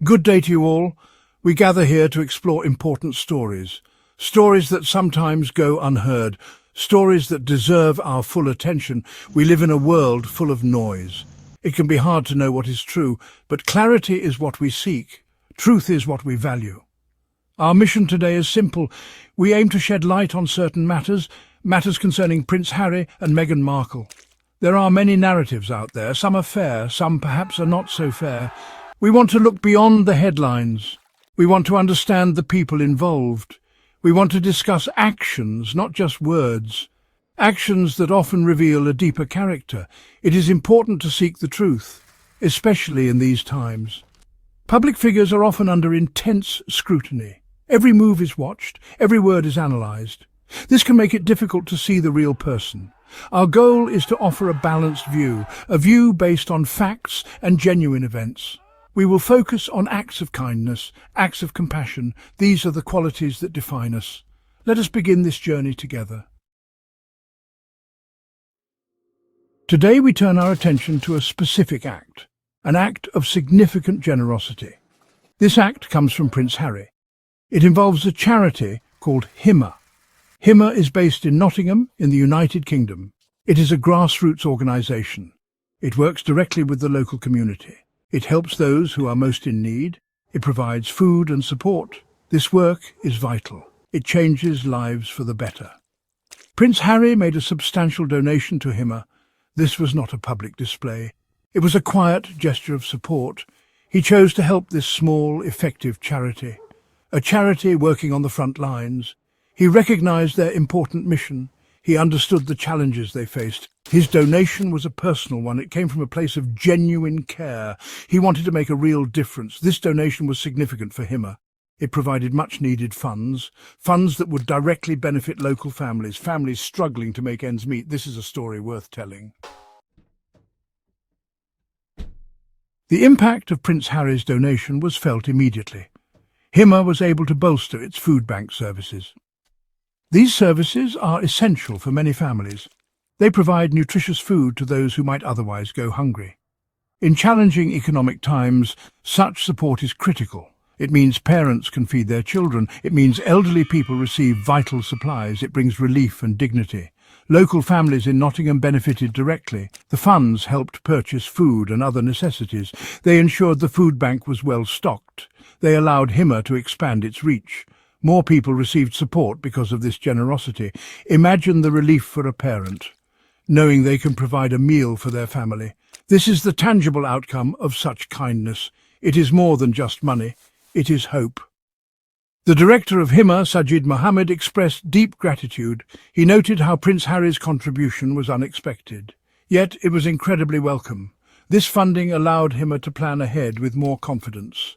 Good day to you all. We gather here to explore important stories. Stories that sometimes go unheard. Stories that deserve our full attention. We live in a world full of noise. It can be hard to know what is true, but clarity is what we seek. Truth is what we value. Our mission today is simple. We aim to shed light on certain matters concerning Prince Harry and Meghan Markle. There are many narratives out there. Some are fair, some perhaps are not so fair. We want to look beyond the headlines. We want to understand the people involved. We want to discuss actions, not just words. Actions that often reveal a deeper character. It is important to seek the truth, especially in these times. Public figures are often under intense scrutiny. Every move is watched, every word is analysed. This can make it difficult to see the real person. Our goal is to offer a balanced view, a view based on facts and genuine events. We will focus on acts of kindness, acts of compassion. These are the qualities that define us. Let us begin this journey together. Today we turn our attention to a specific act, an act of significant generosity. This act comes from Prince Harry. It involves a charity called HIMA. HIMA is based in Nottingham, in the United Kingdom. It is a grassroots organisation. It works directly with the local community. It helps those who are most in need. It provides food and support. This work is vital. It changes lives for the better. Prince Harry made a substantial donation to HIMA. This was not a public display. It was a quiet gesture of support. He chose to help this small, effective charity. A charity working on the front lines. He recognized their important mission. He understood the challenges they faced. His donation was a personal one. It came from a place of genuine care. He wanted to make a real difference. This donation was significant for HIMA. It provided much-needed funds that would directly benefit local families struggling to make ends meet. This is a story worth telling. The impact of Prince Harry's donation was felt immediately. HIMA was able to bolster its food bank services. These services are essential for many families. They provide nutritious food to those who might otherwise go hungry. In challenging economic times, such support is critical. It means parents can feed their children. It means elderly people receive vital supplies. It brings relief and dignity. Local families in Nottingham benefited directly. The funds helped purchase food and other necessities. They ensured the food bank was well stocked. They allowed HIMA to expand its reach. More people received support because of this generosity. Imagine the relief for a parent, knowing they can provide a meal for their family. This is the tangible outcome of such kindness. It is more than just money. It is hope. The director of HIMA, Sajid Mohammed, expressed deep gratitude. He noted how Prince Harry's contribution was unexpected. Yet it was incredibly welcome. This funding allowed HIMA to plan ahead with more confidence.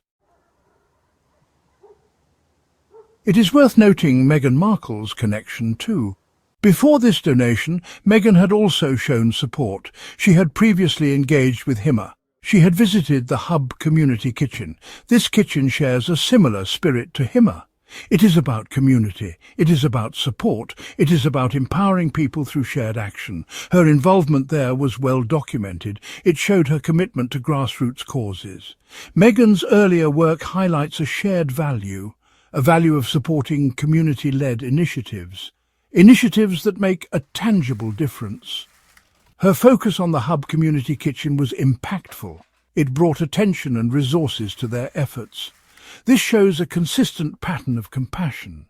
It is worth noting Meghan Markle's connection too. Before this donation, Meghan had also shown support. She had previously engaged with HIMA. She had visited the Hub Community Kitchen. This kitchen shares a similar spirit to HIMA. It is about community. It is about support. It is about empowering people through shared action. Her involvement there was well documented. It showed her commitment to grassroots causes. Meghan's earlier work highlights a shared value, a value of supporting community-led initiatives that make a tangible difference. Her focus on the Hub Community Kitchen was impactful. It brought attention and resources to their efforts. This shows a consistent pattern of compassion,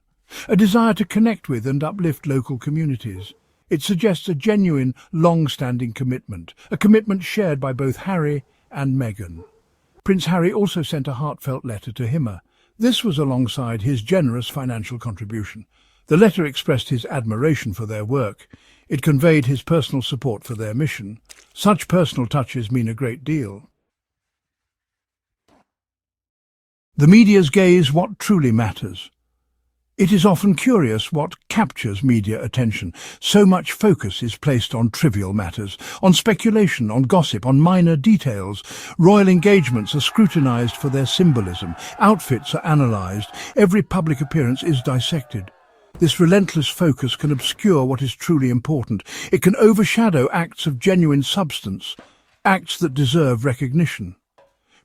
a desire to connect with and uplift local communities. It suggests a genuine, long-standing commitment, a commitment shared by both Harry and Meghan. Prince Harry also sent a heartfelt letter to HIMA. This was alongside his generous financial contribution. The letter expressed his admiration for their work. It conveyed his personal support for their mission. Such personal touches mean a great deal. The media's gaze what truly matters. It is often curious what captures media attention. So much focus is placed on trivial matters, on speculation, on gossip, on minor details. Royal engagements are scrutinized for their symbolism. Outfits are analyzed. Every public appearance is dissected. This relentless focus can obscure what is truly important. It can overshadow acts of genuine substance, acts that deserve recognition.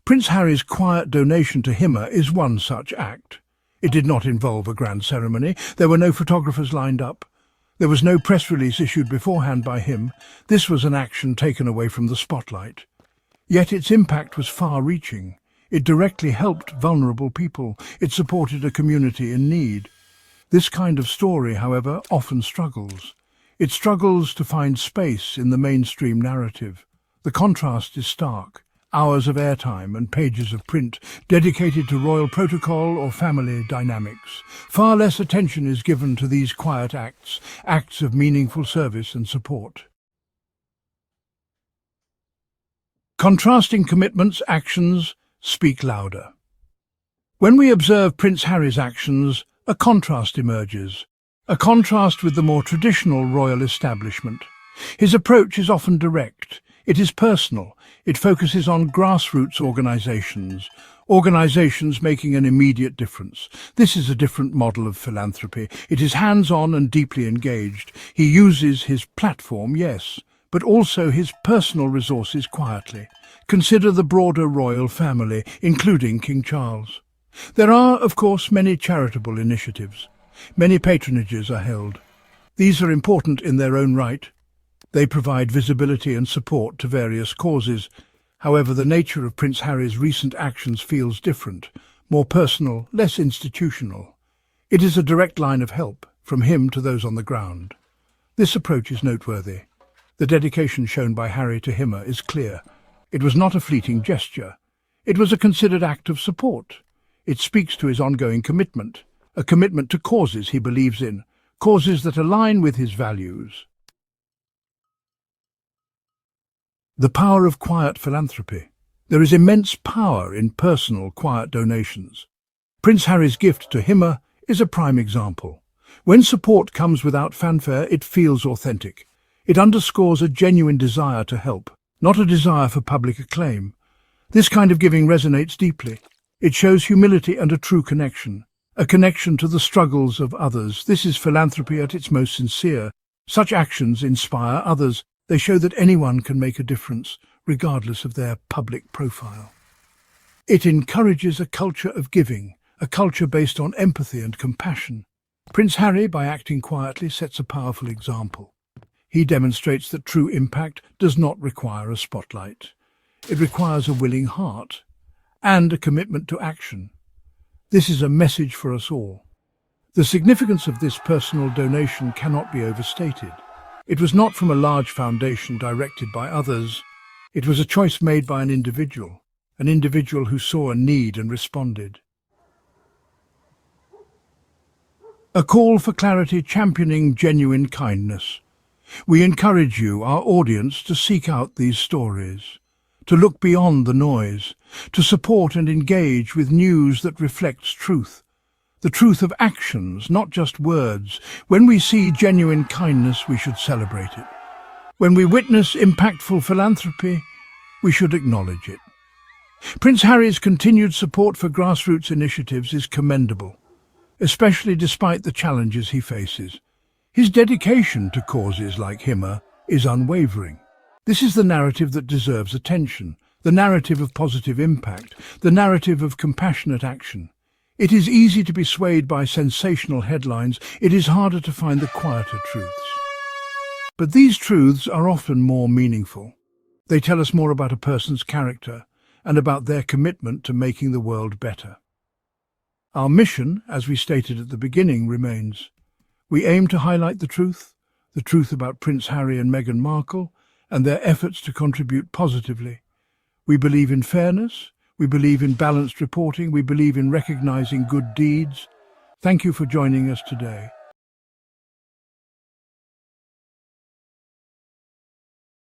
Prince Harry's quiet donation to HIMA is one such act. It did not involve a grand ceremony. There were no photographers lined up. There was no press release issued beforehand by him. This was an action taken away from the spotlight. Yet its impact was far-reaching. It directly helped vulnerable people. It supported a community in need. This kind of story, however, often struggles. It struggles to find space in the mainstream narrative. The contrast is stark. Hours of airtime and pages of print dedicated to royal protocol or family dynamics. Far less attention is given to these quiet acts, acts of meaningful service and support. Contrasting commitments, actions speak louder. When we observe Prince Harry's actions, a contrast emerges. A contrast with the more traditional royal establishment. His approach is often direct. It is personal. It focuses on grassroots organizations making an immediate difference. This is a different model of philanthropy. It is hands-on and deeply engaged. He uses his platform, yes, but also his personal resources quietly. Consider the broader royal family, including King Charles. There are, of course, many charitable initiatives. Many patronages are held. These are important in their own right. They provide visibility and support to various causes. However, the nature of Prince Harry's recent actions feels different, more personal, less institutional. It is a direct line of help, from him to those on the ground. This approach is noteworthy. The dedication shown by Harry to HIMA is clear. It was not a fleeting gesture. It was a considered act of support. It speaks to his ongoing commitment, a commitment to causes he believes in, causes that align with his values. The power of quiet philanthropy. There is immense power in personal, quiet donations. Prince Harry's gift to HIMA is a prime example. When support comes without fanfare, it feels authentic. It underscores a genuine desire to help, not a desire for public acclaim. This kind of giving resonates deeply. It shows humility and a true connection, a connection to the struggles of others. This is philanthropy at its most sincere. Such actions inspire others. They show that anyone can make a difference, regardless of their public profile. It encourages a culture of giving, a culture based on empathy and compassion. Prince Harry, by acting quietly, sets a powerful example. He demonstrates that true impact does not require a spotlight. It requires a willing heart and a commitment to action. This is a message for us all. The significance of this personal donation cannot be overstated. It was not from a large foundation directed by others. It was a choice made by an individual who saw a need and responded. A call for clarity championing genuine kindness. We encourage you, our audience, to seek out these stories, to look beyond the noise, to support and engage with news that reflects truth. The truth of actions, not just words. When we see genuine kindness, we should celebrate it. When we witness impactful philanthropy, we should acknowledge it. Prince Harry's continued support for grassroots initiatives is commendable, especially despite the challenges he faces. His dedication to causes like HIMA is unwavering. This is the narrative that deserves attention, the narrative of positive impact, the narrative of compassionate action. It is easy to be swayed by sensational headlines. It is harder to find the quieter truths. But these truths are often more meaningful. They tell us more about a person's character and about their commitment to making the world better. Our mission, as we stated at the beginning, remains. We aim to highlight the truth about Prince Harry and Meghan Markle and their efforts to contribute positively. We believe in fairness. We believe in balanced reporting. We believe in recognizing good deeds. Thank you for joining us today.